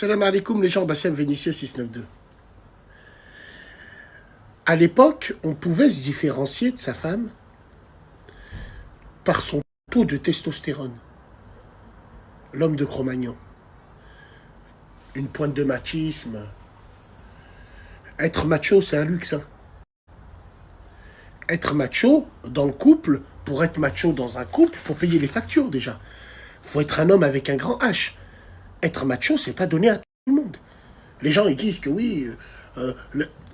Salam alaikum les gens, Bassem Vénitieux 692. À l'époque, on pouvait se différencier de sa femme par son taux de testostérone. L'homme de Cro-Magnon. Une pointe de machisme. Être macho, c'est un luxe. Hein. Être macho dans le couple, pour être macho dans un couple, il faut payer les factures déjà. Il faut être un homme avec un grand H. Être macho, c'est pas donné à tout le monde. Les gens ils disent que oui,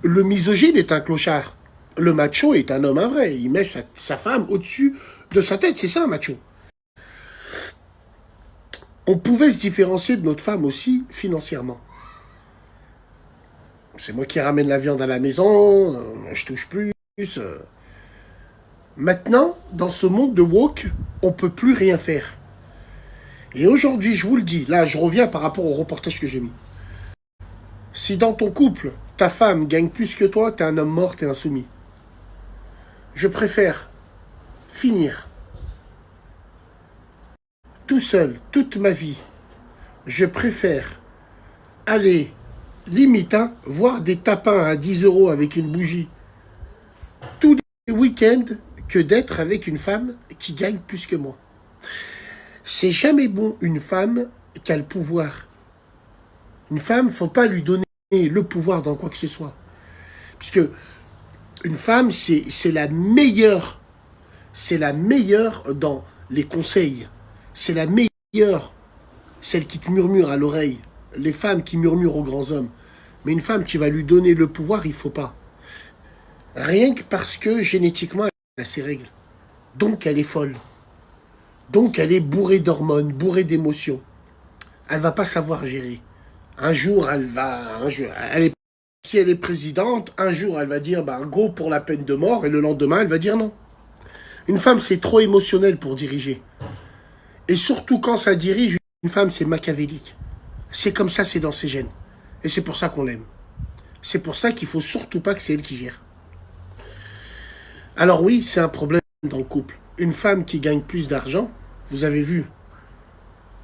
le misogyne est un clochard. Le macho est un homme vrai. Il met sa femme au-dessus de sa tête. C'est ça un macho. On pouvait se différencier de notre femme aussi financièrement. C'est moi qui ramène la viande à la maison, je touche plus. Maintenant, dans ce monde de woke, on peut plus rien faire. Et aujourd'hui, je vous le dis, là je reviens par rapport au reportage que j'ai mis. Si dans ton couple, ta femme gagne plus que toi, t'es un homme mort, t'es insoumis. Je préfère finir tout seul, toute ma vie. Je préfère aller, limite, voir des tapins à 10 € avec une bougie tous les week-ends que d'être avec une femme qui gagne plus que moi. C'est jamais bon une femme qui a le pouvoir. Une femme, faut pas lui donner le pouvoir dans quoi que ce soit. Puisque une femme, c'est la meilleure. C'est la meilleure dans les conseils. C'est la meilleure. Celle qui te murmure à l'oreille. Les femmes qui murmurent aux grands hommes. Mais une femme, tu vas lui donner le pouvoir, il faut pas. Rien que parce que génétiquement, elle a ses règles. Donc elle est folle. Donc elle est bourrée d'hormones, bourrée d'émotions. Elle va pas savoir gérer. Un jour, si elle est présidente, un jour, elle va dire, go pour la peine de mort, et le lendemain, elle va dire non. Une femme, c'est trop émotionnel pour diriger. Et surtout, quand ça dirige, une femme, c'est machiavélique. C'est comme ça, c'est dans ses gènes. Et c'est pour ça qu'on l'aime. C'est pour ça qu'il faut surtout pas que c'est elle qui gère. Alors oui, c'est un problème dans le couple. Une femme qui gagne plus d'argent, vous avez vu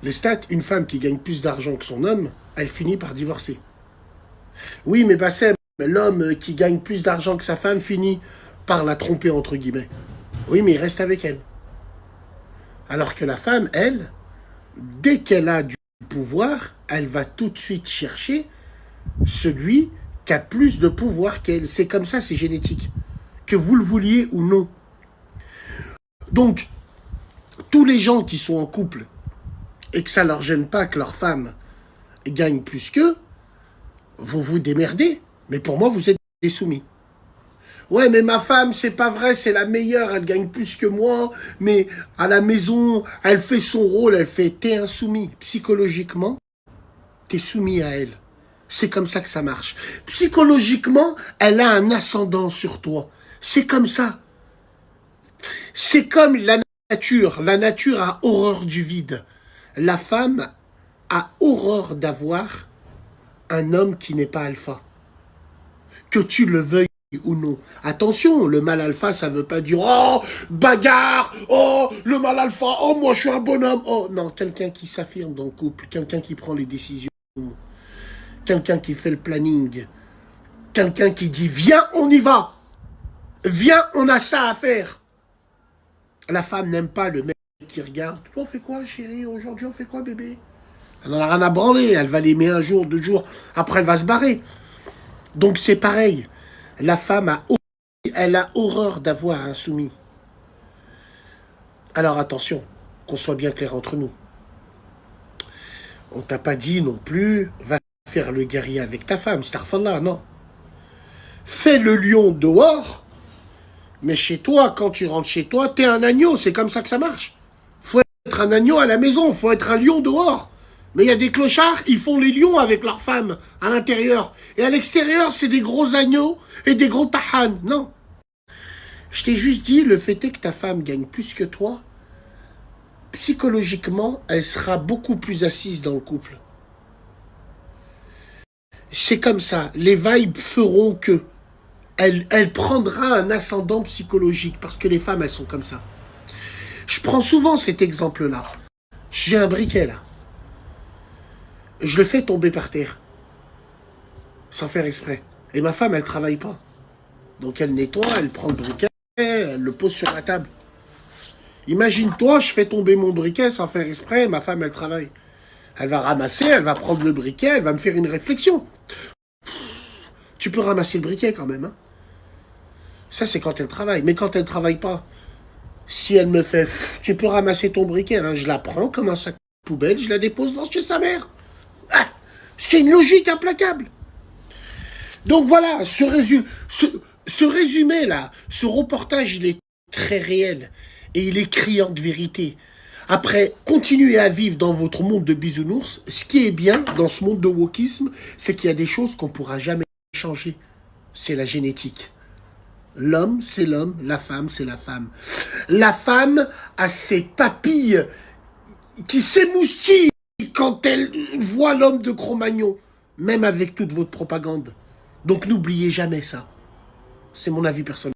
les stats, une femme qui gagne plus d'argent que son homme, elle finit par divorcer. Oui, mais Bassem, l'homme qui gagne plus d'argent que sa femme finit par la tromper, entre guillemets. Oui, mais il reste avec elle. Alors que la femme, elle, dès qu'elle a du pouvoir, elle va tout de suite chercher celui qui a plus de pouvoir qu'elle. C'est comme ça, c'est génétique. Que vous le vouliez ou non. Donc, tous les gens qui sont en couple et que ça leur gêne pas que leur femme gagne plus qu'eux, vous vous démerdez. Mais pour moi, vous êtes des soumis. Ouais, mais ma femme, c'est pas vrai, c'est la meilleure, elle gagne plus que moi, mais à la maison, elle fait son rôle, t'es insoumis. Psychologiquement, t'es soumis à elle. C'est comme ça que ça marche. Psychologiquement, elle a un ascendant sur toi. C'est comme ça. C'est comme la nature. La nature a horreur du vide. La femme a horreur d'avoir un homme qui n'est pas alpha. Que tu le veuilles ou non. Attention, le mâle alpha, ça veut pas dire « Oh, bagarre! Oh, le mâle alpha! Oh, moi, je suis un bonhomme! » Oh, non, quelqu'un qui s'affirme dans le couple, quelqu'un qui prend les décisions, quelqu'un qui fait le planning, quelqu'un qui dit « Viens, on y va! Viens, on a ça à faire! » La femme n'aime pas le mec qui regarde. « On fait quoi, chérie? Aujourd'hui, on fait quoi, bébé? » Elle n'en a rien à branler. Elle va l'aimer un jour, 2 jours. Après, elle va se barrer. Donc, c'est pareil. La femme elle a horreur d'avoir un soumis. Alors, attention, qu'on soit bien clair entre nous. On t'a pas dit non plus, va faire le guerrier avec ta femme. Starfallah, non. Fais le lion dehors, mais chez toi, quand tu rentres chez toi, t'es un agneau. C'est comme ça que ça marche. Faut être un agneau à la maison, faut être un lion dehors. Mais il y a des clochards, ils font les lions avec leurs femmes à l'intérieur. Et à l'extérieur, c'est des gros agneaux et des gros tahan. Non. Je t'ai juste dit, le fait est que ta femme gagne plus que toi. Psychologiquement, elle sera beaucoup plus assise dans le couple. C'est comme ça. Les vibes feront que elle prendra un ascendant psychologique parce que les femmes, elles sont comme ça. Je prends souvent cet exemple-là. J'ai un briquet là. je le fais tomber par terre, sans faire exprès. Et ma femme, elle travaille pas. Donc elle nettoie, elle prend le briquet, elle le pose sur la table. Imagine-toi, je fais tomber mon briquet sans faire exprès, ma femme, elle travaille. Elle va ramasser, elle va prendre le briquet, elle va me faire une réflexion. Tu peux ramasser le briquet quand même, hein. Ça, c'est quand elle travaille. Mais quand elle travaille pas, si elle me fait, tu peux ramasser ton briquet, hein, je la prends comme un sac poubelle, je la dépose chez sa mère. Ah, c'est une logique implacable. Donc voilà, ce résumé-là, ce reportage, il est très réel et il est criant de vérité. Après, continuez à vivre dans votre monde de bisounours. Ce qui est bien dans ce monde de wokisme, c'est qu'il y a des choses qu'on ne pourra jamais changer. C'est la génétique. L'homme, c'est l'homme, la femme, c'est la femme. La femme a ses papilles qui s'émoustillent quand elle voit l'homme de Cro-Magnon, même avec toute votre propagande. Donc n'oubliez jamais ça. C'est mon avis personnel.